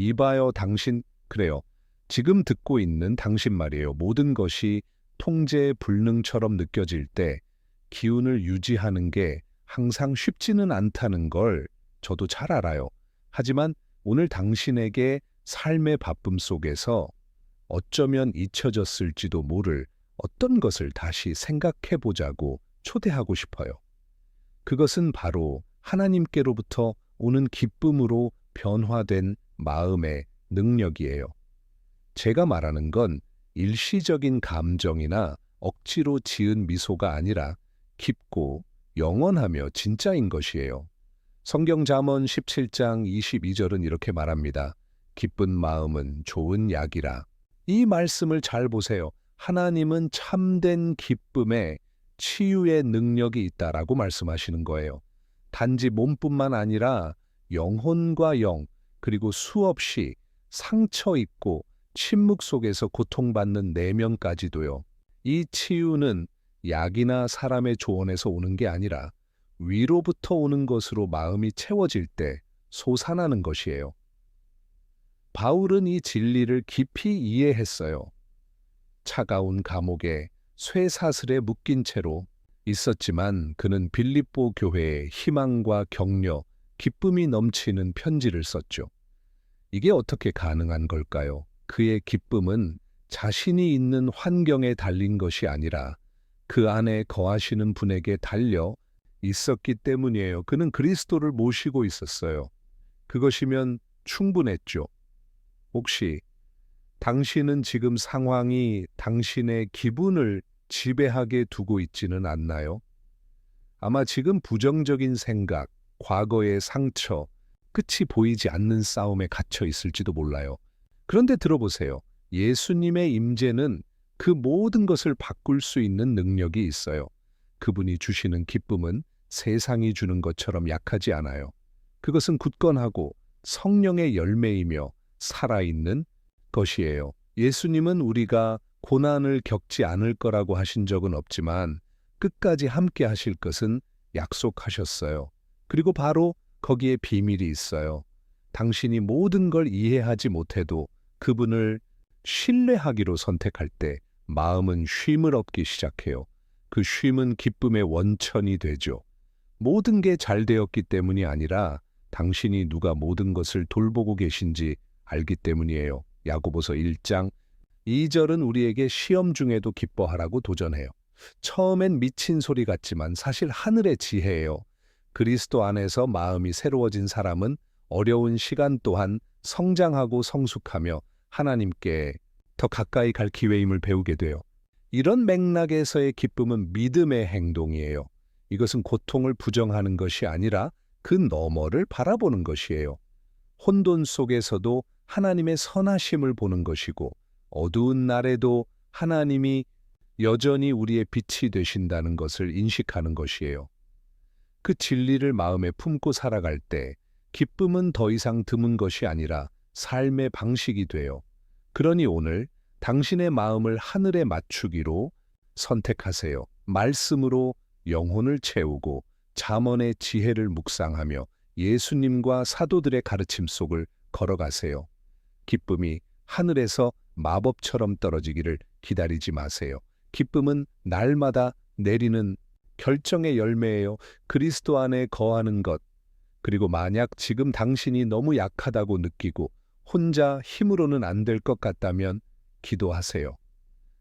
이봐요, 당신. 그래요. 지금 듣고 있는 당신 말이에요. 모든 것이 통제 불능처럼 느껴질 때 기운을 유지하는 게 항상 쉽지는 않다는 걸 저도 잘 알아요. 하지만 오늘 당신에게 삶의 바쁨 속에서 어쩌면 잊혀졌을지도 모를 어떤 것을 다시 생각해 보자고 초대하고 싶어요. 그것은 바로 하나님께로부터 오는 기쁨으로 변화된 마음의 능력이에요. 제가 말하는 건 일시적인 감정이나 억지로 지은 미소가 아니라 깊고 영원하며 진짜인 것이에요. 성경 잠언 17장 22절은 이렇게 말합니다. 기쁜 마음은 좋은 약이라. 이 말씀을 잘 보세요. 하나님은 참된 기쁨에 치유의 능력이 있다라고 말씀하시는 거예요. 단지 몸뿐만 아니라 영혼과 영, 그리고 수없이 상처 있고 침묵 속에서 고통받는 내면까지도요. 이 치유는 약이나 사람의 조언에서 오는 게 아니라 위로부터 오는 것으로 마음이 채워질 때 솟아나는 것이에요. 바울은 이 진리를 깊이 이해했어요. 차가운 감옥에 쇠사슬에 묶인 채로 있었지만 그는 빌립보 교회에 희망과 격려, 기쁨이 넘치는 편지를 썼죠. 이게 어떻게 가능한 걸까요? 그의 기쁨은 자신이 있는 환경에 달린 것이 아니라 그 안에 거하시는 분에게 달려 있었기 때문이에요. 그는 그리스도를 모시고 있었어요. 그것이면 충분했죠. 혹시 당신은 지금 상황이 당신의 기분을 지배하게 두고 있지는 않나요? 아마 지금 부정적인 생각, 과거의 상처, 끝이 보이지 않는 싸움에 갇혀 있을지도 몰라요. 그런데 들어보세요. 예수님의 임재는 그 모든 것을 바꿀 수 있는 능력이 있어요. 그분이 주시는 기쁨은 세상이 주는 것처럼 약하지 않아요. 그것은 굳건하고 성령의 열매이며 살아있는 것이에요. 예수님은 우리가 고난을 겪지 않을 거라고 하신 적은 없지만 끝까지 함께 하실 것은 약속하셨어요. 그리고 바로 거기에 비밀이 있어요. 당신이 모든 걸 이해하지 못해도 그분을 신뢰하기로 선택할 때 마음은 쉼을 얻기 시작해요. 그 쉼은 기쁨의 원천이 되죠. 모든 게 잘 되었기 때문이 아니라 당신이 누가 모든 것을 돌보고 계신지 알기 때문이에요. 야고보서 1장 2절은 우리에게 시험 중에도 기뻐하라고 도전해요. 처음엔 미친 소리 같지만 사실 하늘의 지혜예요. 그리스도 안에서 마음이 새로워진 사람은 어려운 시간 또한 성장하고 성숙하며 하나님께 더 가까이 갈 기회임을 배우게 돼요. 이런 맥락에서의 기쁨은 믿음의 행동이에요. 이것은 고통을 부정하는 것이 아니라 그 너머를 바라보는 것이에요. 혼돈 속에서도 하나님의 선하심을 보는 것이고 어두운 날에도 하나님이 여전히 우리의 빛이 되신다는 것을 인식하는 것이에요. 그 진리를 마음에 품고 살아갈 때 기쁨은 더 이상 드문 것이 아니라 삶의 방식이 돼요. 그러니 오늘 당신의 마음을 하늘에 맞추기로 선택하세요. 말씀으로 영혼을 채우고 잠언의 지혜를 묵상하며 예수님과 사도들의 가르침 속을 걸어가세요. 기쁨이 하늘에서 마법처럼 떨어지기를 기다리지 마세요. 기쁨은 날마다 내리는 결정의 열매예요. 그리스도 안에 거하는 것. 그리고 만약 지금 당신이 너무 약하다고 느끼고 혼자 힘으로는 안 될 것 같다면 기도하세요.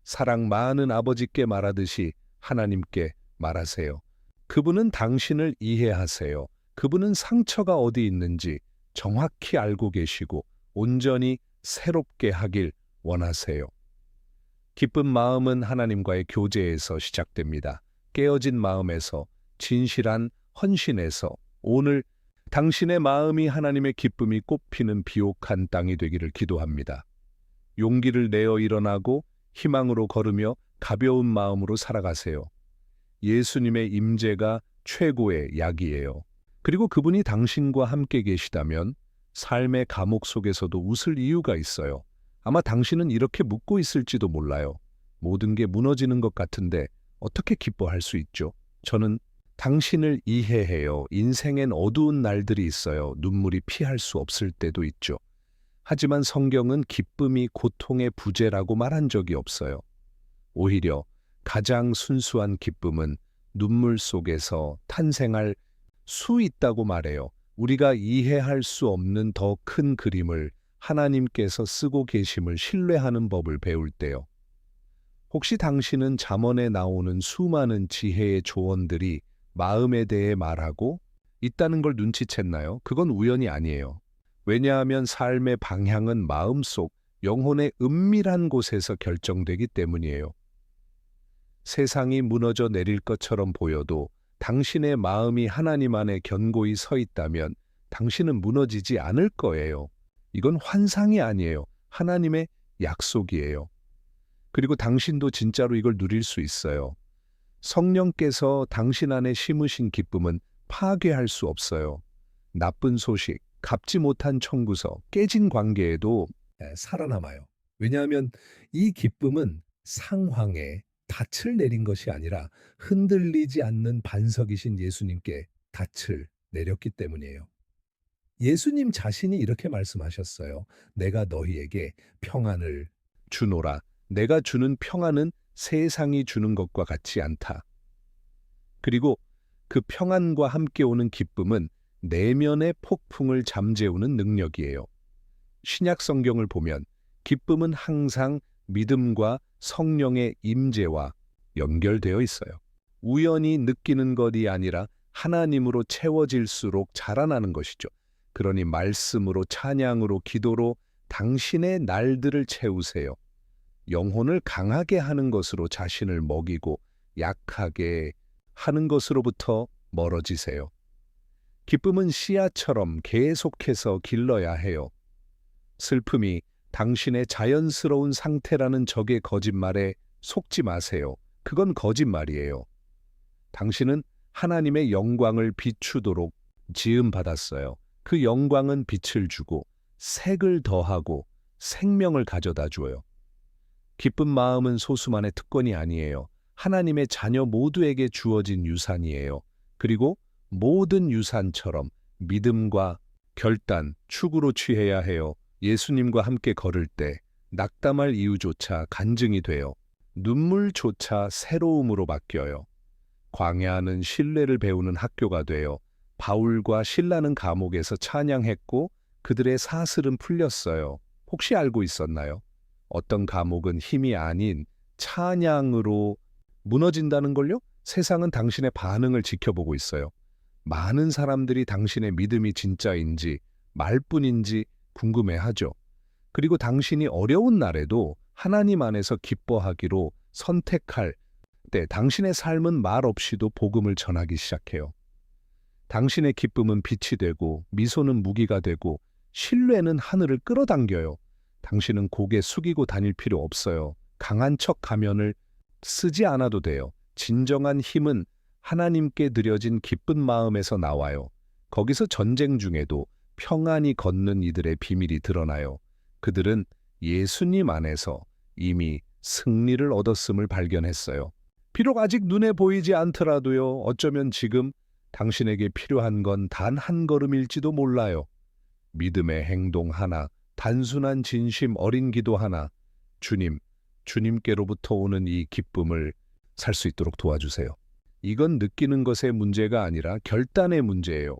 사랑 많은 아버지께 말하듯이 하나님께 말하세요. 그분은 당신을 이해하세요. 그분은 상처가 어디 있는지 정확히 알고 계시고 온전히 새롭게 하길 원하세요. 기쁜 마음은 하나님과의 교제에서 시작됩니다. 깨어진 마음에서, 진실한 헌신에서 오늘 당신의 마음이 하나님의 기쁨이 꽃피는 비옥한 땅이 되기를 기도합니다. 용기를 내어 일어나고 희망으로 걸으며 가벼운 마음으로 살아가세요. 예수님의 임재가 최고의 약이에요. 그리고 그분이 당신과 함께 계시다면 삶의 감옥 속에서도 웃을 이유가 있어요. 아마 당신은 이렇게 묻고 있을지도 몰라요. 모든 게 무너지는 것 같은데 어떻게 기뻐할 수 있죠? 저는 당신을 이해해요. 인생엔 어두운 날들이 있어요. 눈물이 피할 수 없을 때도 있죠. 하지만 성경은 기쁨이 고통의 부재라고 말한 적이 없어요. 오히려 가장 순수한 기쁨은 눈물 속에서 탄생할 수 있다고 말해요. 우리가 이해할 수 없는 더 큰 그림을 하나님께서 쓰고 계심을 신뢰하는 법을 배울 때요. 혹시 당신은 잠언에 나오는 수많은 지혜의 조언들이 마음에 대해 말하고 있다는 걸 눈치챘나요? 그건 우연이 아니에요. 왜냐하면 삶의 방향은 마음속, 영혼의 은밀한 곳에서 결정되기 때문이에요. 세상이 무너져 내릴 것처럼 보여도 당신의 마음이 하나님 안에 견고히 서 있다면 당신은 무너지지 않을 거예요. 이건 환상이 아니에요. 하나님의 약속이에요. 그리고 당신도 진짜로 이걸 누릴 수 있어요. 성령께서 당신 안에 심으신 기쁨은 파괴할 수 없어요. 나쁜 소식, 갚지 못한 청구서, 깨진 관계에도 살아남아요. 왜냐하면 이 기쁨은 상황에 닻을 내린 것이 아니라 흔들리지 않는 반석이신 예수님께 닻을 내렸기 때문이에요. 예수님 자신이 이렇게 말씀하셨어요. 내가 너희에게 평안을 주노라. 내가 주는 평안은 세상이 주는 것과 같지 않다. 그리고 그 평안과 함께 오는 기쁨은 내면의 폭풍을 잠재우는 능력이에요. 신약 성경을 보면 기쁨은 항상 믿음과 성령의 임재와 연결되어 있어요. 우연히 느끼는 것이 아니라 하나님으로 채워질수록 자라나는 것이죠. 그러니 말씀으로, 찬양으로, 기도로 당신의 날들을 채우세요. 영혼을 강하게 하는 것으로 자신을 먹이고 약하게 하는 것으로부터 멀어지세요. 기쁨은 씨앗처럼 계속해서 길러야 해요. 슬픔이 당신의 자연스러운 상태라는 적의 거짓말에 속지 마세요. 그건 거짓말이에요. 당신은 하나님의 영광을 비추도록 지음받았어요. 그 영광은 빛을 주고 색을 더하고 생명을 가져다 주어요. 기쁜 마음은 소수만의 특권이 아니에요. 하나님의 자녀 모두에게 주어진 유산이에요. 그리고 모든 유산처럼 믿음과 결단, 축으로 취해야 해요. 예수님과 함께 걸을 때 낙담할 이유조차 간증이 돼요. 눈물조차 새로움으로 바뀌어요. 광야는 신뢰를 배우는 학교가 돼요. 바울과 실라는 감옥에서 찬양했고 그들의 사슬은 풀렸어요. 혹시 알고 있었나요? 어떤 감옥은 힘이 아닌 찬양으로 무너진다는 걸요? 세상은 당신의 반응을 지켜보고 있어요. 많은 사람들이 당신의 믿음이 진짜인지 말뿐인지 궁금해하죠. 그리고 당신이 어려운 날에도 하나님 안에서 기뻐하기로 선택할 때 당신의 삶은 말 없이도 복음을 전하기 시작해요. 당신의 기쁨은 빛이 되고 미소는 무기가 되고 신뢰는 하늘을 끌어당겨요. 당신은 고개 숙이고 다닐 필요 없어요. 강한 척 가면을 쓰지 않아도 돼요. 진정한 힘은 하나님께 드려진 기쁜 마음에서 나와요. 거기서 전쟁 중에도 평안히 걷는 이들의 비밀이 드러나요. 그들은 예수님 안에서 이미 승리를 얻었음을 발견했어요. 비록 아직 눈에 보이지 않더라도요. 어쩌면 지금 당신에게 필요한 건 단 한 걸음일지도 몰라요. 믿음의 행동 하나, 단순한 진심 어린 기도 하나, 주님께로부터 오는 이 기쁨을 살 수 있도록 도와주세요. 이건 느끼는 것의 문제가 아니라 결단의 문제예요.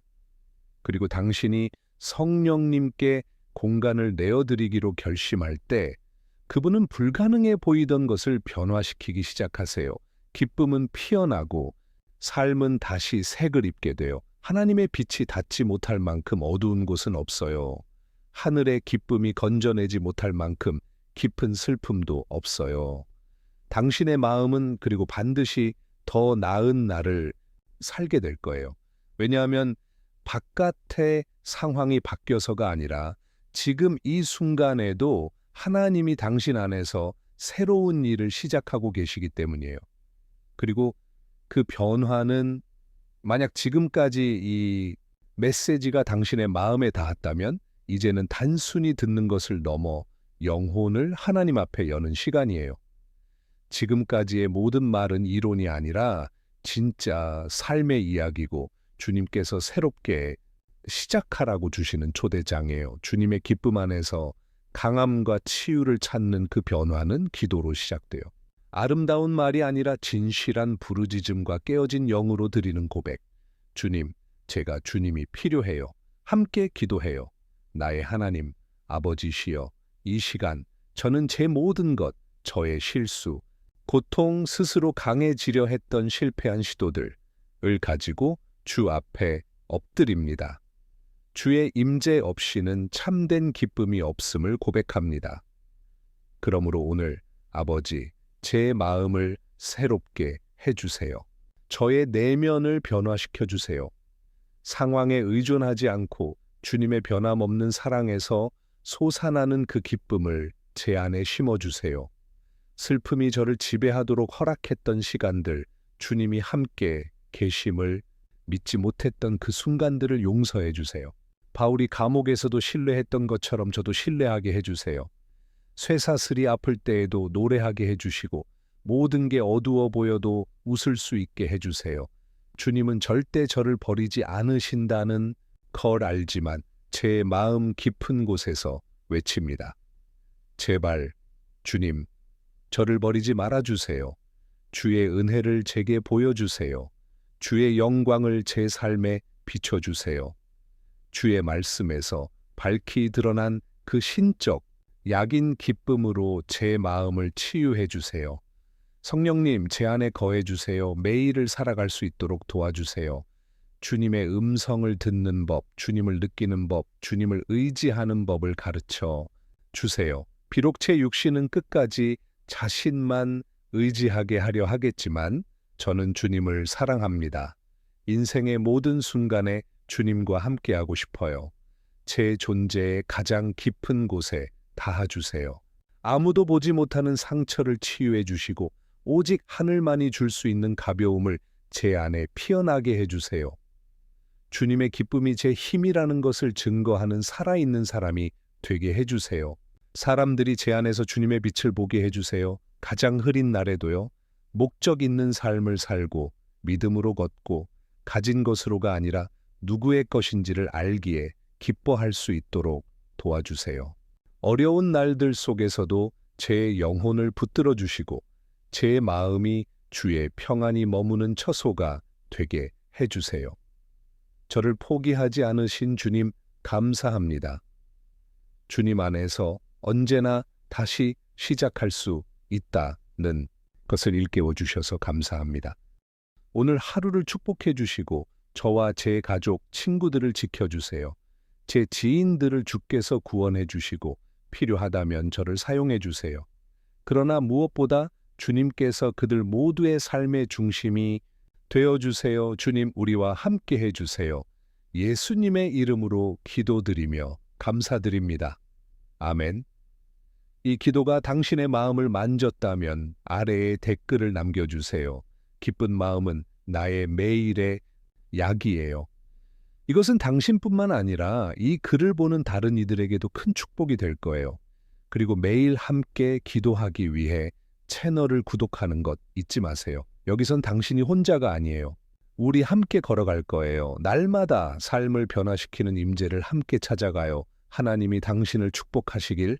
그리고 당신이 성령님께 공간을 내어드리기로 결심할 때 그분은 불가능해 보이던 것을 변화시키기 시작하세요. 기쁨은 피어나고 삶은 다시 색을 입게 돼요. 하나님의 빛이 닿지 못할 만큼 어두운 곳은 없어요. 하늘의 기쁨이 건져내지 못할 만큼 깊은 슬픔도 없어요. 당신의 마음은 그리고 반드시 더 나은 날을 살게 될 거예요. 왜냐하면 바깥의 상황이 바뀌어서가 아니라 지금 이 순간에도 하나님이 당신 안에서 새로운 일을 시작하고 계시기 때문이에요. 그리고 그 변화는 만약 지금까지 이 메시지가 당신의 마음에 닿았다면 이제는 단순히 듣는 것을 넘어 영혼을 하나님 앞에 여는 시간이에요. 지금까지의 모든 말은 이론이 아니라 진짜 삶의 이야기고 주님께서 새롭게 시작하라고 주시는 초대장이에요. 주님의 기쁨 안에서 강함과 치유를 찾는 그 변화는 기도로 시작돼요. 아름다운 말이 아니라 진실한 부르짖음과 깨어진 영으로 드리는 고백. 주님, 제가 주님이 필요해요. 함께 기도해요. 나의 하나님, 아버지시여, 이 시간 저는 제 모든 것, 저의 실수, 고통 스스로 강해지려 했던 실패한 시도들을 가지고 주 앞에 엎드립니다. 주의 임재 없이는 참된 기쁨이 없음을 고백합니다. 그러므로 오늘 아버지, 제 마음을 새롭게 해주세요. 저의 내면을 변화시켜 주세요. 상황에 의존하지 않고 주님의 변함없는 사랑에서 솟아나는 그 기쁨을 제 안에 심어주세요. 슬픔이 저를 지배하도록 허락했던 시간들, 주님이 함께 계심을 믿지 못했던 그 순간들을 용서해 주세요. 바울이 감옥에서도 신뢰했던 것처럼 저도 신뢰하게 해주세요. 쇠사슬이 아플 때에도 노래하게 해주시고 모든 게 어두워 보여도 웃을 수 있게 해주세요. 주님은 절대 저를 버리지 않으신다는 걸 알지만 제 마음 깊은 곳에서 외칩니다. 제발 주님, 저를 버리지 말아주세요. 주의 은혜를 제게 보여주세요. 주의 영광을 제 삶에 비춰주세요. 주의 말씀에서 밝히 드러난 그 신적, 약인 기쁨으로 제 마음을 치유해 주세요. 성령님, 제 안에 거해 주세요. 매일을 살아갈 수 있도록 도와주세요. 주님의 음성을 듣는 법, 주님을 느끼는 법, 주님을 의지하는 법을 가르쳐 주세요. 비록 제 육신은 끝까지 자신만 의지하게 하려 하겠지만 저는 주님을 사랑합니다. 인생의 모든 순간에 주님과 함께하고 싶어요. 제 존재의 가장 깊은 곳에 닿아주세요. 아무도 보지 못하는 상처를 치유해 주시고 오직 하늘만이 줄 수 있는 가벼움을 제 안에 피어나게 해주세요. 주님의 기쁨이 제 힘이라는 것을 증거하는 살아있는 사람이 되게 해주세요. 사람들이 제 안에서 주님의 빛을 보게 해주세요. 가장 흐린 날에도요. 목적 있는 삶을 살고 믿음으로 걷고 가진 것으로가 아니라 누구의 것인지를 알기에 기뻐할 수 있도록 도와주세요. 어려운 날들 속에서도 제 영혼을 붙들어 주시고 제 마음이 주의 평안이 머무는 처소가 되게 해주세요. 저를 포기하지 않으신 주님 감사합니다. 주님 안에서 언제나 다시 시작할 수 있다는 것을 일깨워 주셔서 감사합니다. 오늘 하루를 축복해 주시고 저와 제 가족, 친구들을 지켜주세요. 제 지인들을 주께서 구원해 주시고 필요하다면 저를 사용해 주세요. 그러나 무엇보다 주님께서 그들 모두의 삶의 중심이 되어주세요. 주님, 우리와 함께 해주세요. 예수님의 이름으로 기도드리며 감사드립니다. 아멘. 이 기도가 당신의 마음을 만졌다면 아래에 댓글을 남겨주세요. 기쁜 마음은 나의 매일의 약이에요. 이것은 당신뿐만 아니라 이 글을 보는 다른 이들에게도 큰 축복이 될 거예요. 그리고 매일 함께 기도하기 위해 채널을 구독하는 것 잊지 마세요. 여기선 당신이 혼자가 아니에요. 우리 함께 걸어갈 거예요. 날마다 삶을 변화시키는 임재를 함께 찾아가요. 하나님이 당신을 축복하시길